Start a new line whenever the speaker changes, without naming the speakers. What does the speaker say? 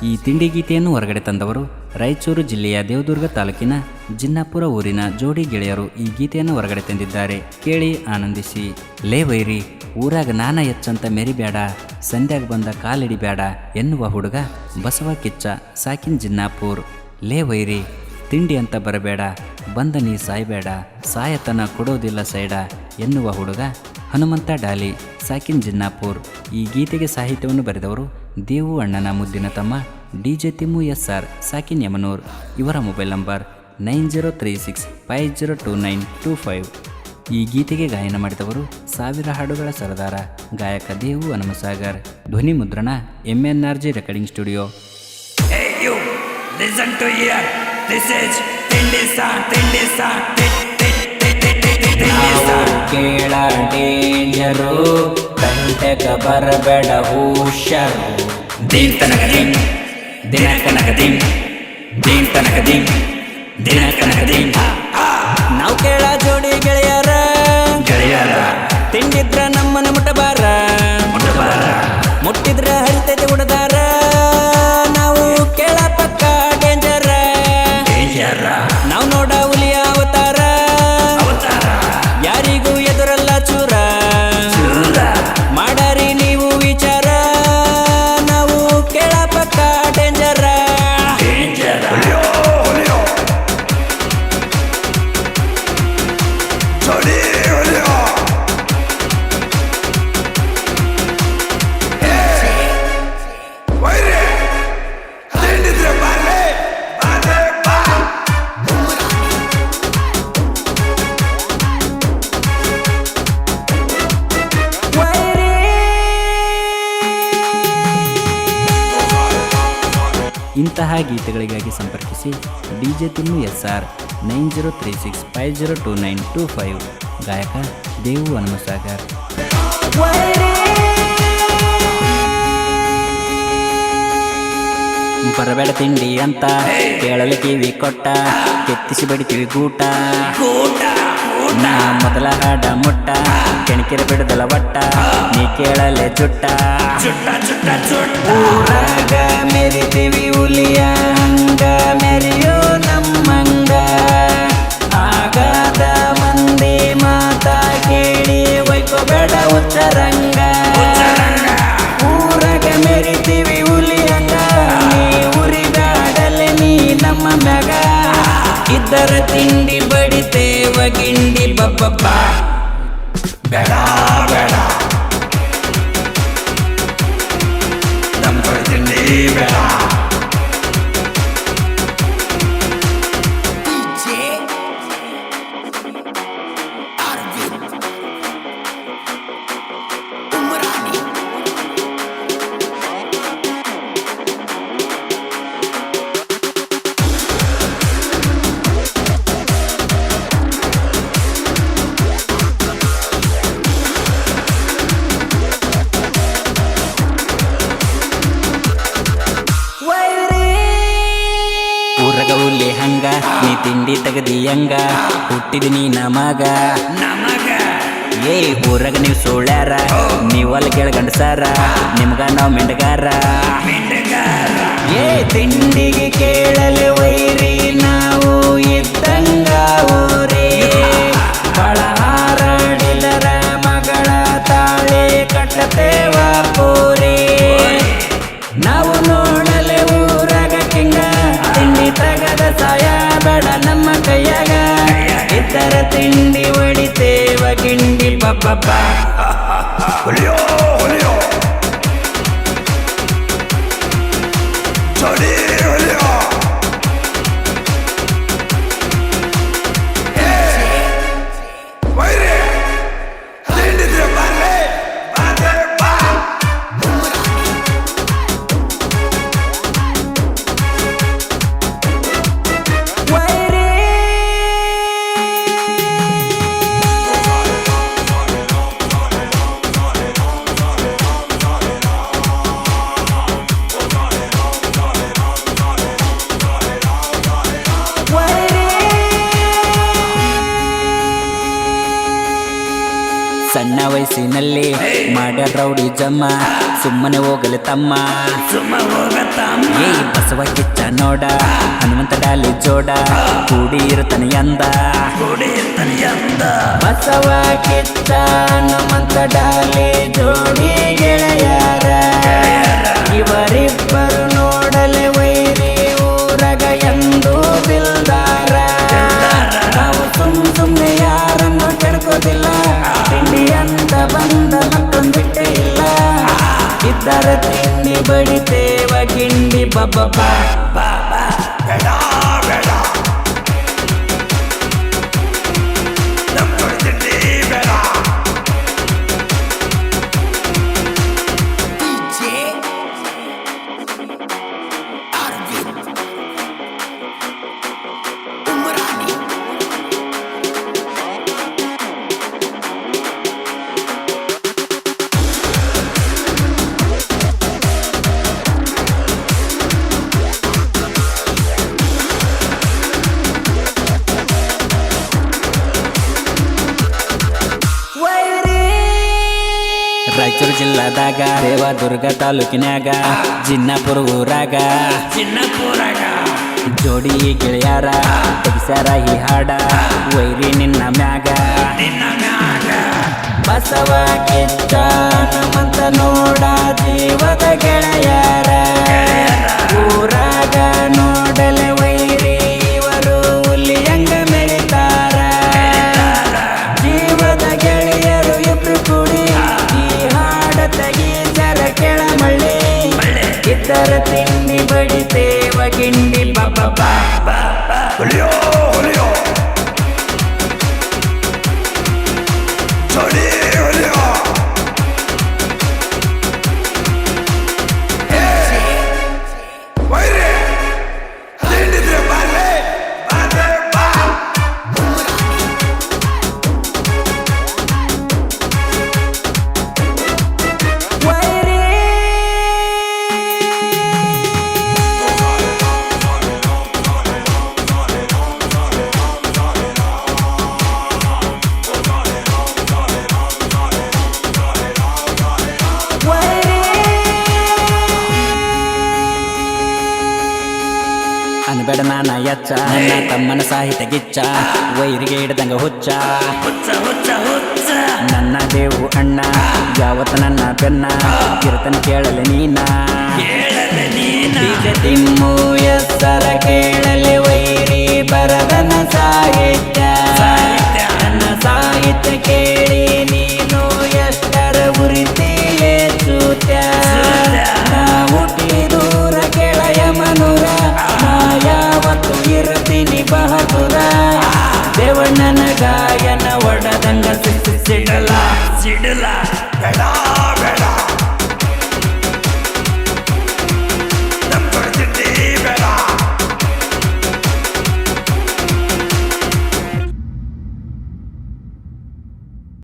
ಈ ತಿಂಡಿ ಗೀತೆಯನ್ನು ಹೊರಗಡೆ ತಂದವರು ರಾಯಚೂರು ಜಿಲ್ಲೆಯ ದೇವದುರ್ಗ ತಾಲೂಕಿನ ಜಿನ್ನಾಪುರ ಊರಿನ ಜೋಡಿ ಗೆಳೆಯರು ಈ ಗೀತೆಯನ್ನು ಹೊರಗಡೆ ತಂದಿದ್ದಾರೆ. ಕೇಳಿ ಆನಂದಿಸಿ. ಲೇ ವೈರಿ ಊರಾಗ ನಾನ ಎಚ್ಚಂತ ಮೆರಿಬೇಡ, ಸಂಧ್ಯಾಗ ಬಂದ ಕಾಲಿಡಿಬೇಡ ಎನ್ನುವ ಹುಡುಗ ಬಸವ ಕಿಚ್ಚ ಸಾಕಿನ್ ಜಿನ್ನಾಪುರ್. ಲೇ ವೈರಿ ತಿಂಡಿ ಅಂತ ಬರಬೇಡ, ಬಂದ ನೀ ಸಾಯ್ಬೇಡ, ಸಾಯತನ ಕೊಡೋದಿಲ್ಲ ಸೈಡ ಎನ್ನುವ ಹುಡುಗ ಹನುಮಂತ ಡಾಲಿ ಸಾಕಿನ್ ಜಿನ್ನಾಪುರ್. ಈ ಗೀತೆಗೆ ಸಾಹಿತ್ಯವನ್ನು ಬರೆದವರು ದೇವು ಅಣ್ಣನ ಮುದ್ದಿನ ತಮ್ಮ DJ ತಿಮ್ಮು SR ಸಾಕಿನ್ ಯಮನೂರ್. ಇವರ ಮೊಬೈಲ್ ನಂಬರ್ 9036502925. ಈ ಗೀತೆಗೆ ಗಾಯನ ಮಾಡಿದವರು ಸಾವಿರ ಹಾಡುಗಳ ಸರದಾರ ಗಾಯಕ ದೇವು ಹನುಮಸಾಗರ್. ಧ್ವನಿ ಮುದ್ರಣ MNRG ರೆಕಾರ್ಡಿಂಗ್ ಸ್ಟುಡಿಯೋ.
ಕೇಳ ಡೇಂಜರು, ಕಂಟಕ ಬರಬೇಡ ಹುಷಾರು.
ದೀನ್ ತನಕ ದೀನ್ ದಿನ ಕನಕ ದೀನ್, ದೀನ್ ತನಕ ದೀನ್ ದಿನ ಕನಕ ದೀನ್.
ನಾವು ಕೇಳ ಜೋಡಿ ಗೆಳೆಯರ
ಗೆಳೆಯರ
ತಿಂಡಿದ್ರ ನಮ್ಮನ ಮುಟ್ಟಬಾರ,
ಮುಟ್ಟಬಾರ
ಮುಟ್ಟಿದ್ರ ಹರಿತೈತೆ ಉಡದಾರ. ನಾವು ಕೇಳ ಪಕ್ಕ ಡೇಂಜರ,
ಡೇಂಜರ
ನಾವು ನೋಡ ಹುಲಿಯ ಅವತಾರ.
ಅವತಾರ
ಯಾರಿಗೂ ಎದುರಲ್ಲ ಚೂರ,
ಚೂರ
ಮಾಡಾರಿ ನೀವು ವಿಚಾರ. ನಾವು ಕೇಳ ಪಕ್ಕ ಡೇಂಜರ.
ಡೇಂಜರ ಹೊಲಿಯೋ ಹೊಲಿಯೋ ಜೋಡಿ ಹೊಲಿಯೋ. ವೈರಿ ತಿಂಡಿದ್ರೆ ಬಾರ್ಲೆ ಬಾರ್ಲೆ ಬಾ.
ಇಂತಹ ಗೀತೆಗಳಿಗಾಗಿ ಸಂಪರ್ಕಿಸಿ DJ ತಿಮ್ಮು SR 9036502925. ಗಾಯಕ ದೇವು ಹನುಮಸಾಗರ್. ಬರಬೇಡ ತಿಂಡಿ ಅಂತ ಕೇಳಲು ಕಿವಿ ಕೊಟ್ಟ, ಕೆತ್ತಿಸಿ ಬಡಿತೀವಿ ಗೂಟ.
ಕೂಟ
ನಾ ಮೊದಲ ಹಾಡ ಮುಟ್ಟ, ಕೆಣಕಿರ ಬಿಡದಲ ಒಟ್ಟ, ನೀ ಕೇಳಲೆ ಜುಟ್ಟ.
ಚುಟ್ಟ ಚುಟ್ಟ ಚುಟ್ಟ
ಊರಾಗ ಮೆರಿತೀವಿ ಹುಲಿಯ ಹಂಗ, ಮೆರಿಯೋ ನಮ್ಮಂಗ. ಆಗಾದ ಮಂದಿ ಮಾತ ಕೇಳಿ ಒಯ್ಕೋಬೇಡ ಉಚ್ಚರಂಗ. ಊರಾಗ ಮೆರಿತೀವಿ ಹುಲಿ ಹಂಗ, ನೀ ಉರಿಗಾಡಲೆ ನೀ ನಮ್ಮ ಮ್ಯಾಗ. ಇದ್ದರ ತಿಂಡಿ ಬಡಿತೇವ ಗಿಂಡಿ ಬಬ್ಬಬ್ಬ.
ಬೇಡ ಬೇಡ ನಮ್ಮ ತಿಂಡಿ ಬೇಡ.
ಊರಗ ಹುಲಿ ಹಂಗ, ನೀ ತಿಂಡಿ ತೆಗದಿಯಂಗ, ಹುಟ್ಟಿದ ನೀ ನಮಗ.
ನಮಗ
ಏ ಊರಾಗ ನೀವು ಸೋಳ್ಯಾರ, ನೀವಲ್ಲಿ ಕೇಳ ಗಂಡಸಾರ, ನಿಮ್ಗ ನಾವು ಮೆಂಡಗಾರ.
ಮಿಂಡಗಾರ
ಏ ತಿಂಡಿಗೆ ಕೇಳಲು ವೈರಿ ನಾವು ಇದ್ದಂಗ ಊರೇ. ಬಳಹಾರಡಿಲರ ಮಗಳ ತಾಳೆ ಕಟ್ಟತೇವ ಪೂರಿ. ನಾವು ನೋಡಲೆ ಊರಾಗ ಕಿಂಗ, ತಿಂಡಿ ತಗದ ಸಾಯ ಬೇಡ ನಮ್ಮ ಕೈಯಾಗ. ಇತರ ತಿಂಡಿ ಹೊಡಿತೇವ ಗಿಂಡಿ ಪಬ್ಬಬ್ಬ.
ಹೊಲಿಯೋ ಹೊಲಿಯೋ ಜೋಡಿ ಹೊಲಿಯೋ. ವೈರಿ ತಿಂಡಿದ್ರೆ ಬಾರ್ಲೆ ಬಾರ್ಲೆ ಬಾ.
ಸಣ್ಣ ವಯಸ್ಸಿನಲ್ಲಿ ಮಾಡ್ಯಾರ ರೌಡಿ ಜಮ್ಮ, ಸುಮ್ಮನೆ ಹೋಗಲಿ ತಮ್ಮ.
ಸುಮ್ಮ ಹೋಗತ್ತಮ್ಮ
ಏ ಬಸವ ಕಿಚ್ಚ ನೋಡ ಹನುಮಂತ ಡಾಲಿ ಜೋಡ ಕೂಡಿ ಇರುತ್ತಾನೆ ಎಂದ
ಬಸವ ಕಿಚ್ಚ ಹನುಮಂತ ಡಾಲಿ ಜೋಡಿ ಗೆಳೆಯರ ಇವರಿಬ್ಬರು ನೋಡಲೆ ವೈರಿ ಊರಗ ಎಂದು ಬಿಲ್ದಾರ ನಾವು ಸುಮ್ನೆ ಯಾರನ್ನು ಕೆಡ್ಕೋದಿಲ್ಲ ತಿಂಡಿ ಅಂತ ಬಂದ ಮತ್ತೊಂದಿಟ್ಟೆ ಇಲ್ಲ ಇದ್ದರ ತಿಂಡಿ ಬಡಿತೇವ ಗಿಂಡಿ ಬಬ್ಬ
ರಾಯಚೂರು ಜಿಲ್ಲಾದಾಗ ದೇವದುರ್ಗ ತಾಲೂಕಿನ್ಯಾಗ ಜಿನ್ನಾಪುರ ಊರಾಗ ಜೋಡಿ ಗೆಳೆಯರ ತೆಗಿಸ್ಯಾರ ಈ ಹಾಡ ವೈರಿ ನಿನ್ನ ಮ್ಯಾಗ
ಬಸವ ಕಿಚ್ಚ ಹನುಮಂತ ನೋಡ ಜೀವದ ಗೆಳೆಯರ ಊರಾಗ ನೋಡಲೆ ವೈರಿ ಇವರು ಹುಲಿಯಂಗ ಮೆಳಿತಾರ ಜೀವದ ಗೆಳೆಯರು ಇಬ್ರು ಕೂಡಿ ಈ ಹಾಡ ತೆಗೀಸರ ಕೆಳಮಳ್ಳಿ ಇತರ ತಿಂಡಿ ಬಡಿತೇವ ಗಿಂಡಿ ಬಬ್ಬ
ಅನ್ಬೇಡ ನಾನ ಎಚ್ಚ ನನ್ನ ತಮ್ಮನ ಸಾಹಿತ್ಯ ಗಿಚ್ಚ ವೈರಿಗೆ ಹಿಡ್ದಂಗ ಹುಚ್ಚ ನನ್ನ ದೇವು ಅಣ್ಣ ಯಾವತ್ತ ನನ್ನ ಬೆನ್ನ ಕಿರ್ತನ ಕೇಳಲೆ ನೀನ
ತಿಮ್ಮು ಎತ್ತರ ಕೇಳಲಿ ವೈರಿ ಬರದನ ಸಾಹಿತ್ಯ ನನ್ನ ಸಾಹಿತ್ಯ ಕೇಳಿ ನೀನು ಎಷ್ಟರ ಉರಿತಿಯೇ ಸೂತ್ಯ ನಾ ಹುಟ್ಟಿ ದೂರ ಕೆಳಯ ಮನುರ ನಾ ಯಾವತ್ತು ಇರ್ತೀನಿ ಬಹದೂರ ದೇವಣ್ಣನ ಗಾಯನ ಒಡದಂಗ ಸಿಡಲ